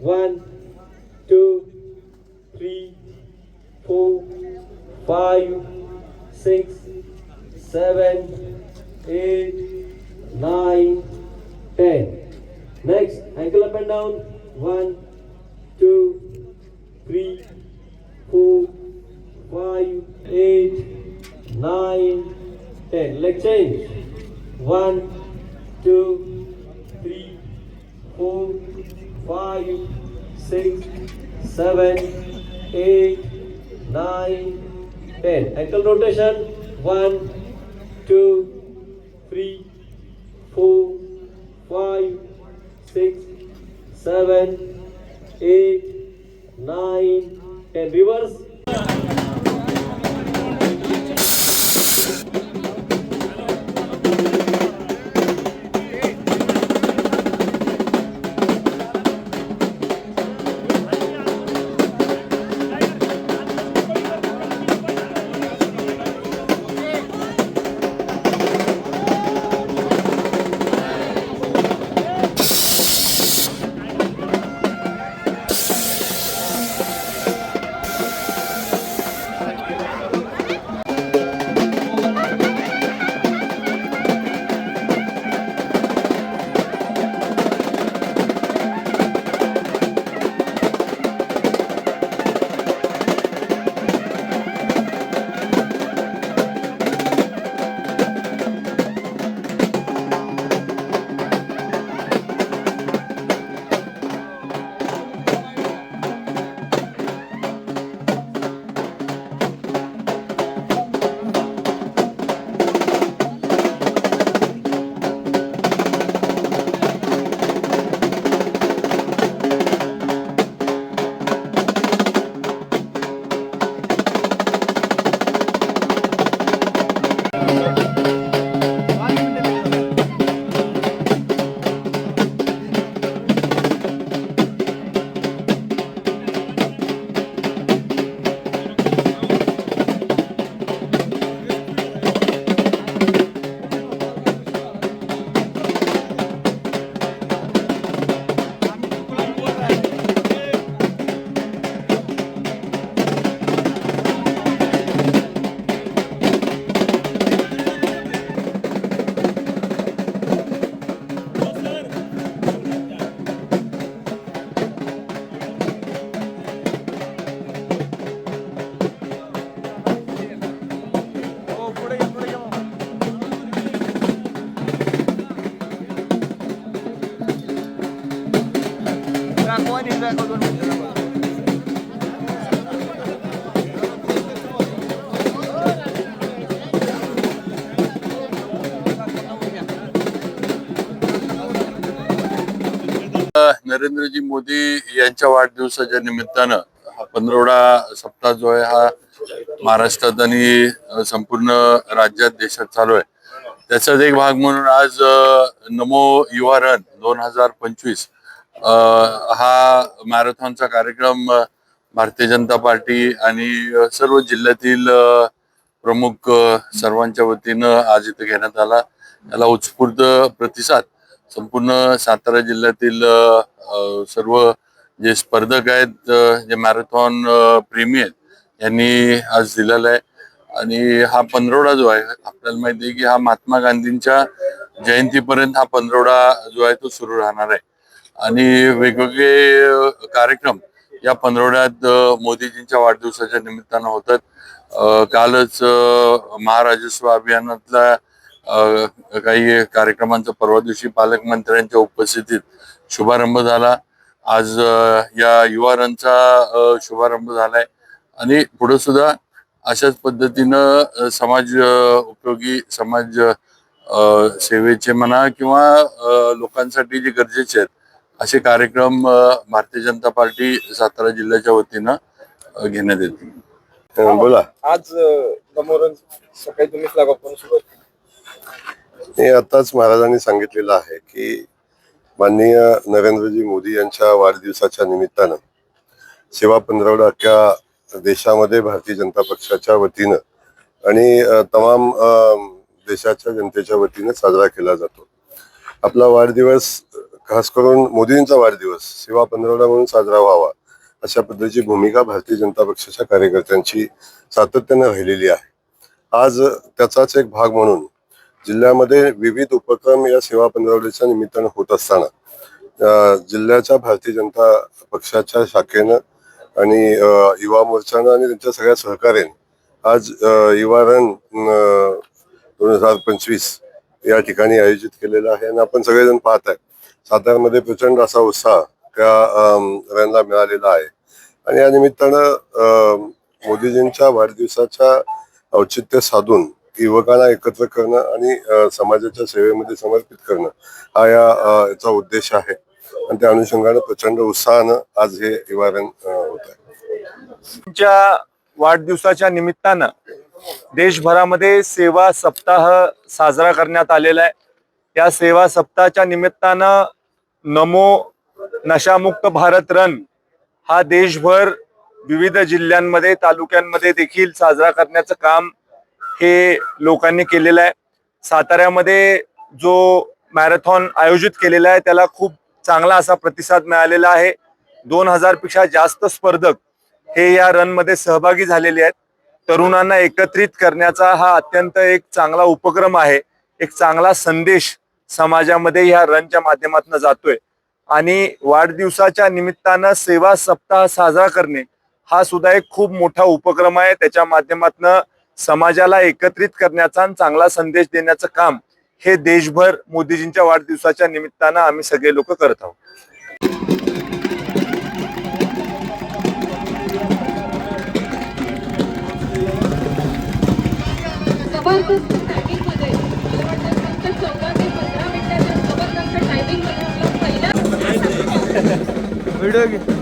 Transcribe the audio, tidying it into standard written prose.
1 2 3 4 5 6 7 8 9 10. Next, ankle up and down. 1 2 3 4 5 8 9 10. Leg change. 1 2 3 4 5 6 7 8 9 10. Ankle rotation. 1 2 3 4 5 6 7 8 9 10. Reverse. Narendraji Modi यांच्या वाढदिवसाच्या निमित्तानं हा पंधरवडा सप्ताह जो आहे हा महाराष्ट्रात आणि संपूर्ण राज्यात देशात चालू आहे. त्याचाच एक भाग म्हणून आज नमो युवा रन 2025 हा मॅरेथॉनचा कार्यक्रम भारतीय जनता पार्टी आणि सर्व जिल्ह्यातील प्रमुख सर्वांच्या वतीनं आज इथे घेण्यात आला. त्याला उत्स्फूर्त प्रतिसाद संपूर्ण सातारा जिल्ह्यातील सर्व जे स्पर्धक आहेत, जे मॅरेथॉन प्रेमी आहेत, यांनी आज दिलेला आहे. आणि हा पंधरवडा जो आहे, आपल्याला माहिती आहे की हा महात्मा गांधींच्या जयंतीपर्यंत हा पंधरवडा जो आहे तो सुरू राहणार आहे. आणि वेगवेगळे कार्यक्रम या पंधरवड्यात मोदीजींच्या वाढदिवसाच्या निमित्तानं होतात. कालच महाराजस्व अभियानातला काही कार्यक्रमांचा परवा दिवशी पालकमंत्र्यांच्या उपस्थितीत शुभारंभ झाला. आज या युवा रनचा शुभारंभ झालाय आणि पुढे सुद्धा अशाच पद्धतीनं समाज उपयोगी समाज सेवेचे म्हणा किंवा लोकांसाठी जे गरजेचे आहेत असे कार्यक्रम भारतीय जनता पार्टी सातारा जिल्ह्याच्या वतीनं घेण्यात येतील. बोला. आज नमोरन सकाळी तुम्हीच लागापासून सुरुवात हे आताच महाराजांनी सांगितलेलं आहे की माननीय नरेंद्रजी मोदी यांच्या वाढदिवसाच्या निमित्तानं सेवा पंधरवडा अख्ख्या देशामध्ये भारतीय जनता पक्षाच्या वतीनं आणि तमाम देशाच्या जनतेच्या वतीनं साजरा केला जातो. आपला वाढदिवस खास करून मोदींचा वाढदिवस सेवा पंधरवडा म्हणून साजरा व्हावा अशा पद्धतीची भूमिका भारतीय जनता पक्षाच्या कार्यकर्त्यांची सातत्याने राहिलेली आहे. आज त्याचाच एक भाग म्हणून जिल्ह्यामध्ये विविध उपक्रम या सेवा पंधरवड्याच्या निमित्तानं होत असताना जिल्ह्याच्या भारतीय जनता पक्षाच्या शाखेनं आणि युवा मोर्चानं आणि त्यांच्या सगळ्या सहकार्याने आज युवा रन 2025 या ठिकाणी आयोजित केलेलं आहे. आणि आपण सगळेजण पाहत आहे साताऱ्यामध्ये प्रचंड असा उत्साह त्या रनला मिळालेला आहे. आणि या निमित्तानं मोदीजींच्या वाढदिवसाच्या औचित्य साधून युवकांना एकत्र करणं आणि समाजाच्या सेवेमध्ये समर्पित करणं हा याचा उद्देश आहे. आणि त्या अनुषंगानं प्रचंड उत्साहानं आज हे युवा रन होत आहे. वाढदिवसाच्या निमित्तानं देशभरामध्ये सेवा सप्ताह साजरा करण्यात आलेला आहे. या सेवा सप्ताहाच्या निमित्तानं नमो नशामुक्त भारत रन हा देशभर विविध जिल्ह्यांमध्ये तालुक्यांमध्ये देखील साजरा करण्याचं काम हे लोकांनी केलेलं आहे. साताऱ्यामध्ये जो मॅरेथॉन आयोजित केलेला आहे त्याला खूप चांगला असा प्रतिसाद मिळालेला आहे. 2000 पेक्षा जास्त स्पर्धक हे या रन मध्ये सहभागी झालेले आहेत. तरुणांना एकत्रित करण्याचा हा अत्यंत एक चांगला उपक्रम आहे. एक चांगला संदेश समाजामध्ये या रनच्या माध्यमातून जातोय. आणि वाढदिवसाच्या निमित्तानं सेवा सप्ताह साजरा करणे हा सुद्धा एक खूप मोठा उपक्रम आहे. त्याच्या माध्यमातून समाजाला एकत्रित करण्याचा आणि चांगला संदेश देण्याचं काम हे देशभर मोदीजींच्या वाढदिवसाच्या निमित्तानं आम्ही सगळे लोक करत आहोत. जबरदस्त टायमिंगमध्ये मला वाटतं फक्त 14 ते 15 मिनिटाच्या जबरदस्त टायमिंगमध्ये आपला पहिला व्हिडिओ